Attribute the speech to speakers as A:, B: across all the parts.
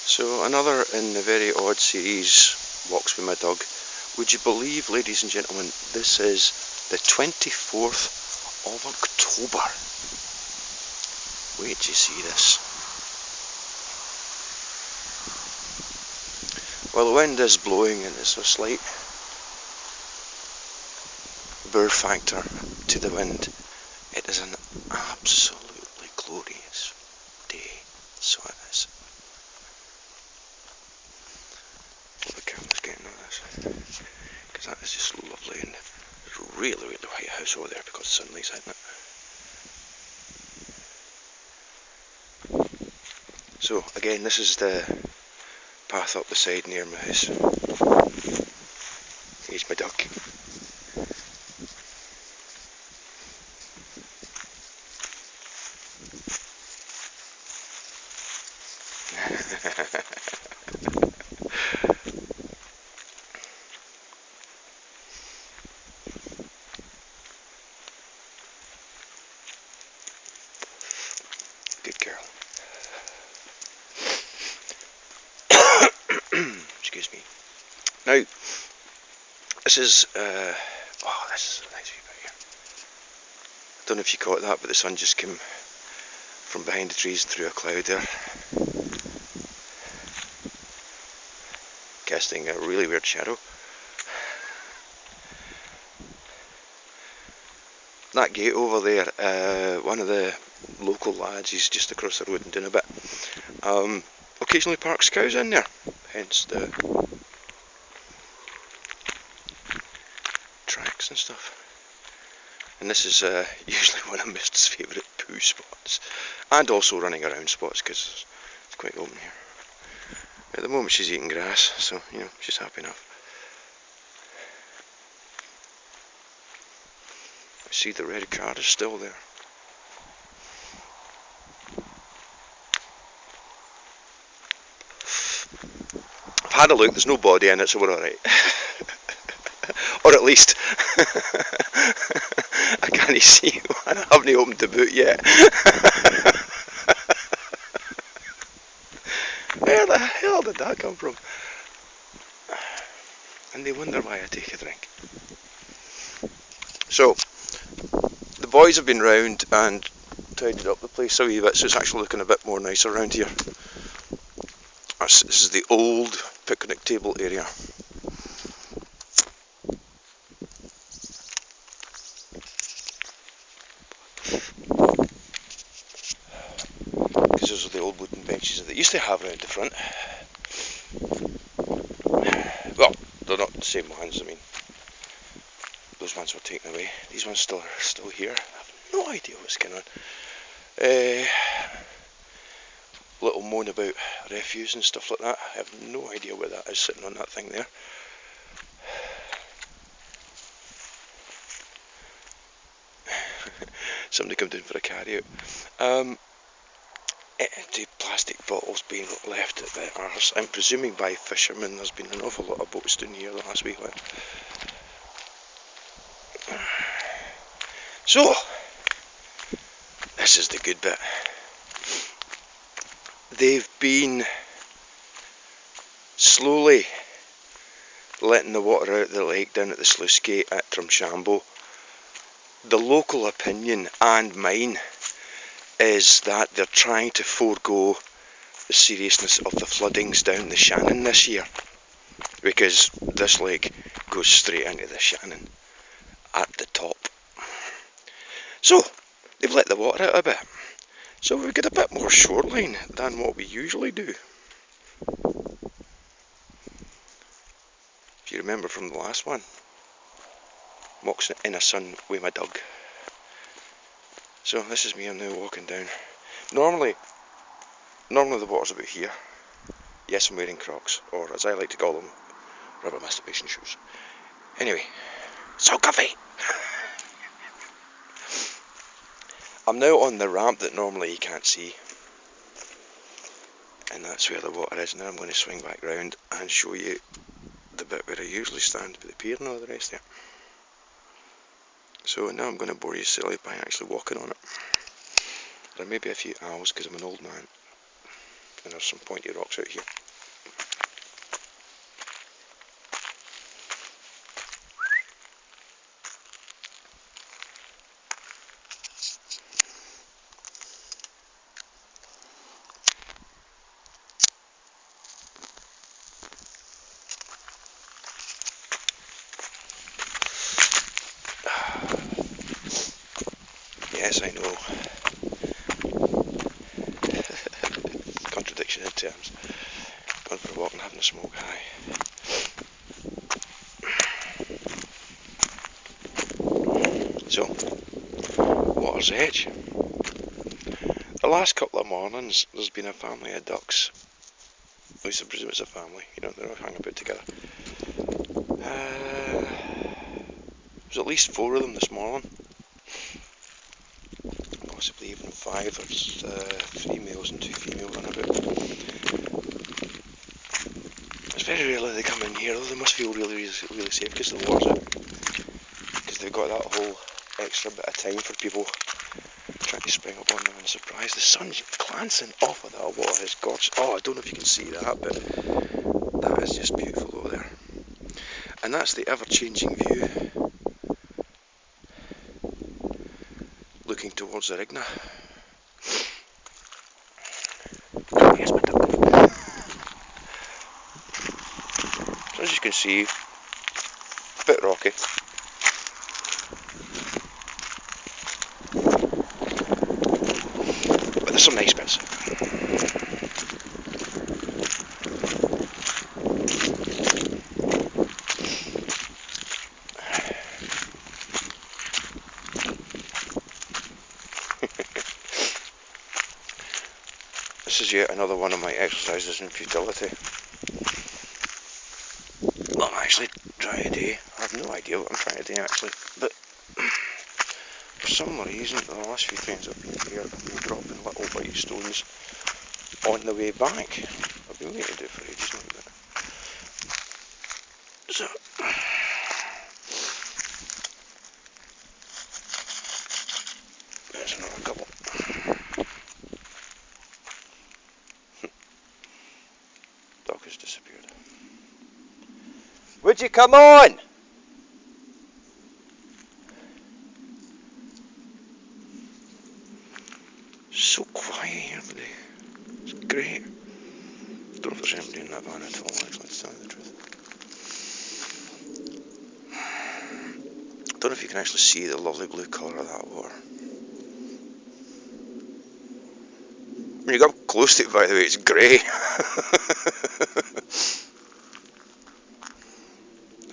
A: So another in the very odd series, Walks with My Dog. Would you believe, ladies and gentlemen, this is the 24th of October. Wait till you see this. Well, the wind is blowing and there's a slight burr factor to the wind. It is an absolutely glorious day, so it is. Hope the camera's getting on this, because that is just lovely, and there's really white house over there because the sunlight's hitting it. So again, this is the path up the side near my house. Here's my duck. Good girl. Excuse me. Now, this is this is a nice view out here. I don't know if you caught that, but the sun just came from behind the trees and through a cloud there, casting a really weird shadow. That gate over there, one of the local lads, he's just across the road and doing a bit. Occasionally parks cows in there, hence the tracks and stuff. And this is usually one of Mist's favourite poo spots, and also running around spots because it's quite open here. At the moment she's eating grass, so you know, she's happy enough. I see the red car is still there. I've had a look, there's no body in it, so we're alright. Or at least I can't see one. I haven't opened the boot yet. Where the hell did that come from? And they wonder why I take a drink. So, the boys have been round and tidied up the place a wee bit, so it's actually looking a bit more nice around here. This is the old picnic table area. Because those are the old wooden benches that they used to have around the front. Well, they're not the same ones, I mean, those ones were taken away. These ones are still here. I have no idea what's going on. Little moan about refuse and stuff like that. I have no idea where that is sitting on that thing there. Somebody come down for a carry out. Empty plastic bottles being left at the arse. I'm presuming by fishermen. There's been an awful lot of boats down here the last week. So, this is the good bit. They've been slowly letting the water out of the lake down at the sluice gate at Drumshambo. The local opinion, and mine, is that they're trying to forego the seriousness of the floodings down the Shannon this year, because this lake goes straight into the Shannon at the top. So they've let the water out a bit, so we've got a bit more shoreline than what we usually do. If you remember from the last one, walks in a sun with my dog. So this is me, I'm now walking down. Normally the water's about here. Yes, I'm wearing Crocs, or as I like to call them, rubber masturbation shoes. Anyway, so comfy! I'm now on the ramp that normally you can't see, and that's where the water is. Now I'm going to swing back round and show you the bit where I usually stand with the pier and all the rest there. So now I'm going to bore you silly by actually walking on it. There may be a few owls because I'm an old man. and there's some pointy rocks out here. Yes, I know. Contradiction in terms. Going for a walk and having a smoke, aye. So, water's edge. The last couple of mornings, there's been a family of ducks. At least I presume it's a family, you know, they're all hanging about together. There's at least 4 of them this morning. Possibly even 5. There's 3 males and 2 females on about. It's very rarely they come in here, though. They must feel really safe because the water's out. Because they've got that whole extra bit of time for people trying to spring up on them and surprise. The sun's glancing off of that water. It's gorgeous. Oh, I don't know if you can see that, but that is just beautiful over there. And that's the ever-changing view looking towards the Rigna. Here's my duck. So as you can see, a bit rocky. But there's some nice bits. This is yet another one of my exercises in futility. What I'm actually trying to do, I have no idea what I'm trying to do actually, but for some reason the last few times I've been here I've been dropping little white stones on the way back. I've been waiting to do it for ages now. So there's another couple. Dog has disappeared. Would you come on? So quiet here today. It's great. I don't know if there's anybody in that van at all, actually, to tell you the truth. I don't know if you can actually see the lovely blue colour of that water. When you go up close to it, by the way, it's grey.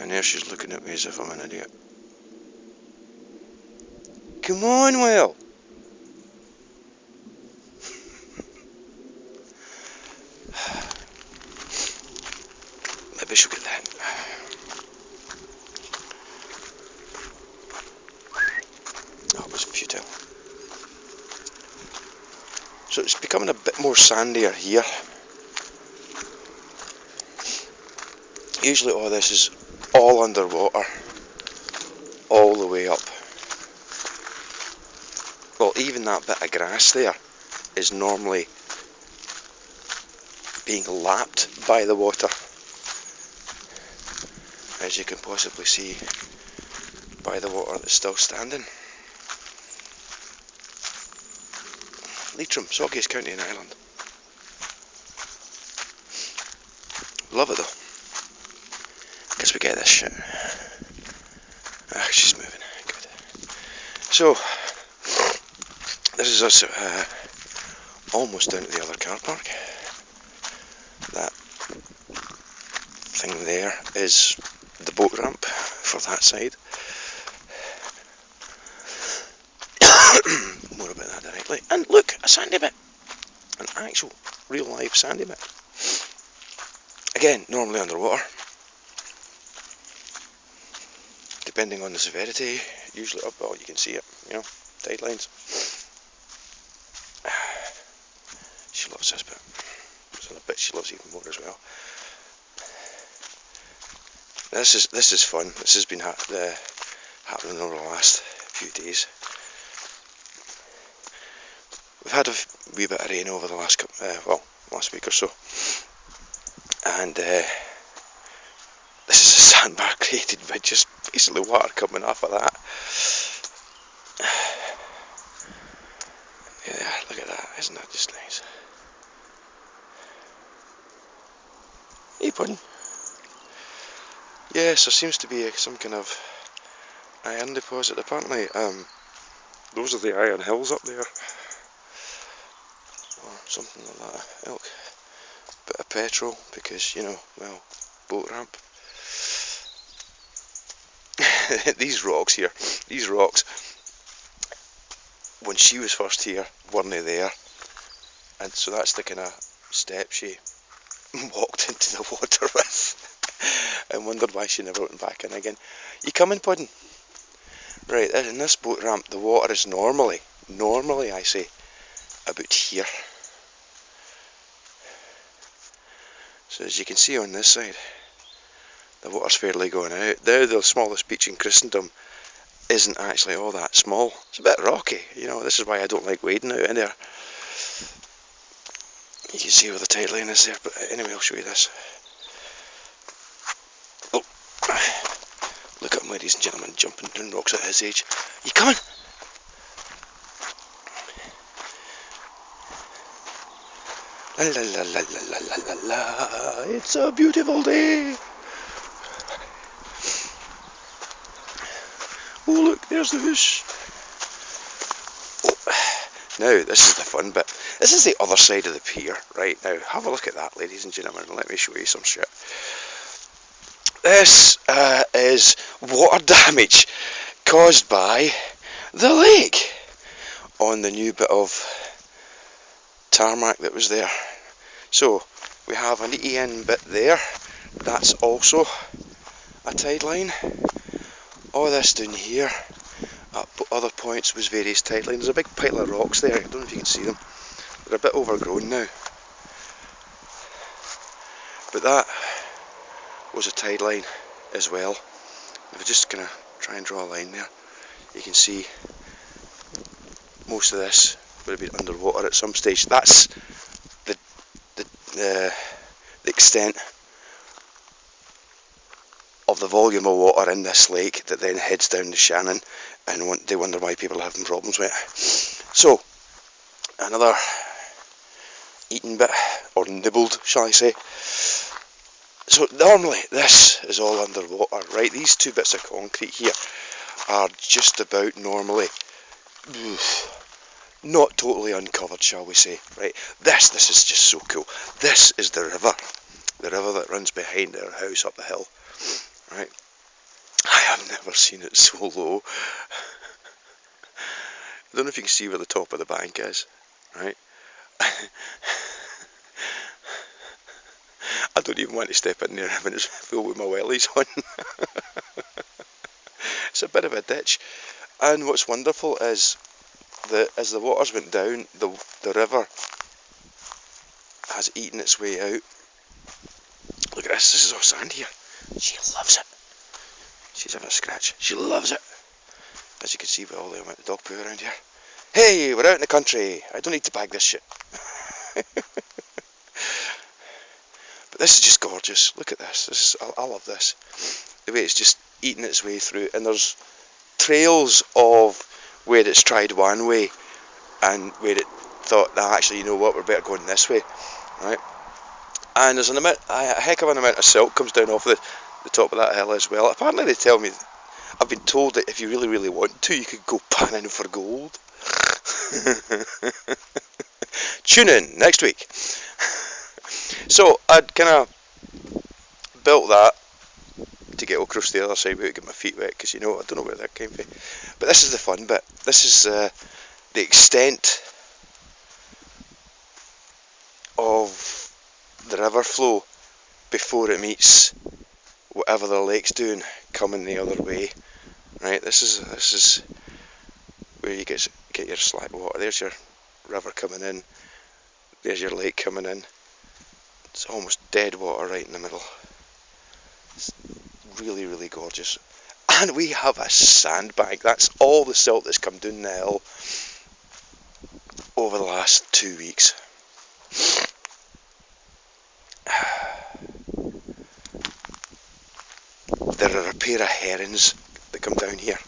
A: And there she's looking at me as if I'm an idiot. Come on, Will. Maybe she'll get that. That was futile. So it's becoming a bit more sandier here. Usually all this is all underwater, all the way up. Well, even that bit of grass there is normally being lapped by the water, as you can possibly see by the water that's still standing. Leitrim, soggiest county in Ireland. Love it though. Guess we get this shit. Ah, she's moving. Good. So, this is us almost down to the other car park. That thing there is the boat ramp for that side. More about that directly. And look, a sandy bit. An actual, real life sandy bit. Again, normally underwater. Depending on the severity, usually up, well, you can see it, you know, tide lines. She loves this bit. There's another bit she loves even more as well. This is fun. This has been happening over the last few days. We've had a wee bit of rain over the last last week or so. And this is a sandbar created by just basically water coming off of that. Yeah, look at that, isn't that just nice? Hey, pudding. Yes, there seems to be some kind of iron deposit. Apparently, those are the iron hills up there, or something like that. Ilk. Bit of petrol, because, you know, well, boat ramp. These rocks here, these rocks, when she was first here, weren't they there? And so that's the kind of step she walked into the water with, and wondered why she never went back in again. You coming, pudding? Right, in this boat ramp, the water is normally I say, about here. So as you can see on this side, the water's fairly going out. Now the smallest beach in Christendom isn't actually all that small. It's a bit rocky, you know, this is why I don't like wading out in there. You can see where the tide line is there, but anyway, I'll show you this. Oh, look at him, ladies and gentlemen, jumping down rocks at his age. You coming? La la la la la la la la, it's a beautiful day. Oh look, there's the Hoose. Oh. Now, this is the fun bit. This is the other side of the pier, right? Now, have a look at that, ladies and gentlemen, and let me show you some shit. This is water damage caused by the lake on the new bit of tarmac that was there. So, we have an EN bit there. That's also a tide line. All this down here at other points was various tide lines. There's a big pile of rocks there, I don't know if you can see them. They're a bit overgrown now. But that was a tide line as well. If I just kind of try and draw a line there, you can see most of this would have been underwater at some stage. That's the extent of the volume of water in this lake that then heads down the Shannon, and they wonder why people are having problems with it. So, another eaten bit, or nibbled, shall I say. So normally this is all underwater, right? These two bits of concrete here are just about normally not totally uncovered, shall we say, right? This is just so cool. This is the river that runs behind our house up the hill, right? I have never seen it so low. I don't know if you can see where the top of the bank is, right? I don't even want to step in there when it's full with my wellies on. It's a bit of a ditch, and what's wonderful is that as the waters went down, the river has eaten its way out. Look at this, this is all sand here. She loves it. She's having a scratch. She loves it. As you can see with all the amount of dog poo around here. Hey, we're out in the country. I don't need to bag this shit. But this is just gorgeous. Look at this. I love this. The way it's just eating its way through, and there's trails of where it's tried one way and where it thought, nah, actually, you know what, we're better going this way, right? And there's a heck of an amount of silt comes down off the top of that hill as well. Apparently they tell me, I've been told that if you really, really want to, you could go panning for gold. Tune in next week. So I'd kind of built that to get across the other side without getting my feet wet, because, you know, I don't know where that came from. But this is the fun bit. This is the extent of the river flow before it meets whatever the lake's doing coming the other way. Right, this is where you get your slack water. There's your river coming in. There's your lake coming in. It's almost dead water right in the middle. It's really, really gorgeous. And we have a sandbank. That's all the silt that's come down the hill over the last 2 weeks. there are a pair of herons that come down here.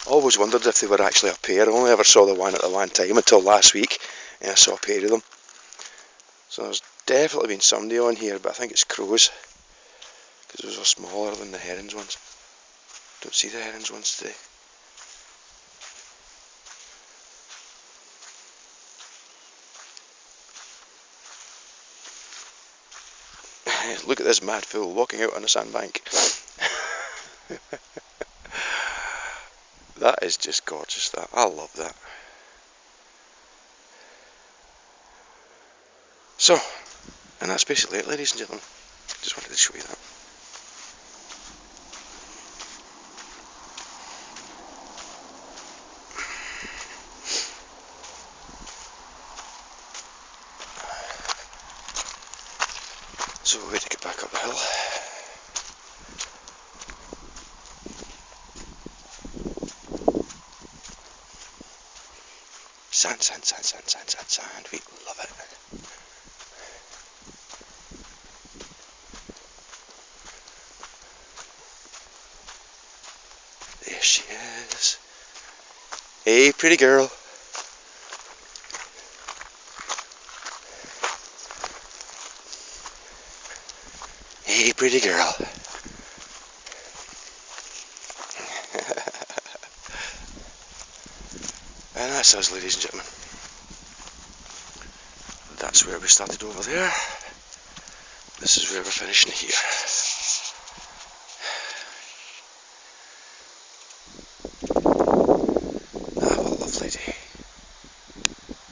A: I always wondered if they were actually a pair. I only ever saw the one at the one time until last week, and I saw a pair of them. So there's definitely been somebody on here, but I think it's crows, because those are smaller than the herons ones. Don't see the herons ones today. Look at this mad fool walking out on a sandbank. That is just gorgeous, that. I love that. So, and that's basically it, ladies and gentlemen. Just wanted to show you that. So we're going to get back up the hill. Sand, sand, sand, sand, sand, sand, sand. We love it. There she is. Hey, pretty girl. Hey, pretty girl. And that's us, ladies and gentlemen. That's where we started over there. This is where we're finishing here.